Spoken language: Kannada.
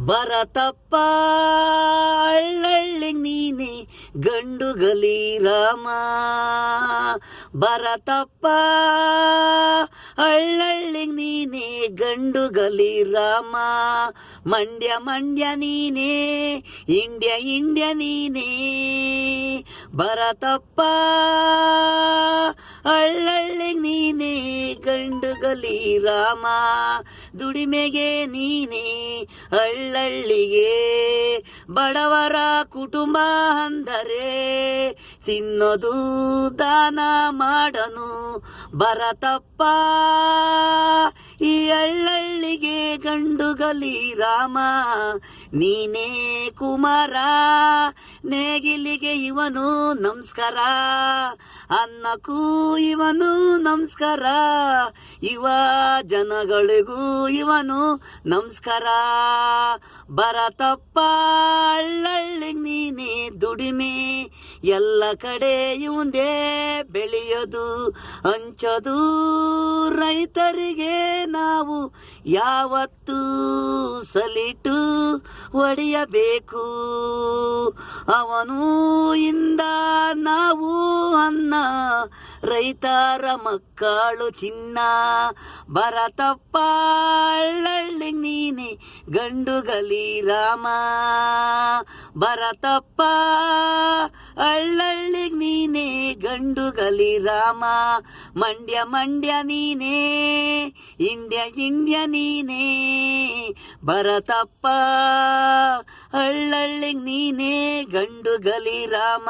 ಭರತಪ್ಪ ಅಳ್ಳಳ್ಳಿಗ್ ನೀನೆ ಗಂಡು ಗಲಿ ರಾಮ. ಭರತಪ್ಪ ಅಳ್ಳಳ್ಳಿಗ್ ನೀನೆ ಗಂಡು ಗಲಿ ರಾಮ. ಮಂಡ್ಯ ಮಂಡ್ಯ ನೀನೆ, ಇಂಡ್ಯ ಇಂಡ್ಯ ನೀನೆ. ಭರತಪ್ಪ ಅಳ್ಳಳ್ಳಿಗ್ ನೀನೆ ಗಂಡು ಗಲಿ ರಾಮ. ದುಡಿಮೆಗೆ ನೀನೆ ಹಳ್ಳಳ್ಳಿಗೆ, ಬಡವರ ಕುಟುಂಬ ಅಂದರೆ ತಿನ್ನೋದು ದಾನ ಮಾಡನು. ಭರತಪ್ಪ ಈ ಹಳ್ಳಳ್ಳಿಗೆ ಗಂಡು ಗಲಿ ರಾಮ. ನೀನೇ ಕುಮಾರ, ನೇಗಿಲಿಗೆ ಇವನು ನಮಸ್ಕಾರ, ಅನ್ನಕ್ಕೂ ಇವನು ನಮಸ್ಕಾರ, ಯುವ ಜನಗಳಿಗೂ ಇವನು ನಮಸ್ಕಾರ. ಭರತಪ್ಪ ಹಳ್ಳಳ್ಳಿಗ್ ನೀನೆ ದುಡಿಮೆ, ಎಲ್ಲ ಕಡೆ ಇವಂದೇ ಬೆಳೆಯೋದು ಹಂಚೋದು. ರೈತರಿಗೆ ನಾವು ಯಾವತ್ತೂ ಸಲಿಟು ಹೊಡೆಯಬೇಕು. ಅವನು ಇಂದ ನಾವು ಅನ್ನ, ರೈತರ ಮಕ್ಕಳು ಚಿನ್ನ. ಭರತಪ್ಪ ಹಳ್ಳಳ್ಳಿಗ್ ನೀನೆ ಗಂಡು ಗಲಿ ರಾಮ. ಭರತಪ್ಪ ಹಳ್ಳಳ್ಳಿಗ್ ನೀನೆ ಗಂಡು ಗಲಿ ರಾಮ. ಮಂಡ್ಯ ಮಂಡ್ಯ ನೀನೆ, ಇಂಡ್ಯ ಇಂಡ್ಯ ನೀನೆ. ಭರತಪ್ಪ ಹಳ್ಳಳ್ಳಿಗ್ ನೀನೆ ಗಂಡು ಗಲಿ ರಾಮ.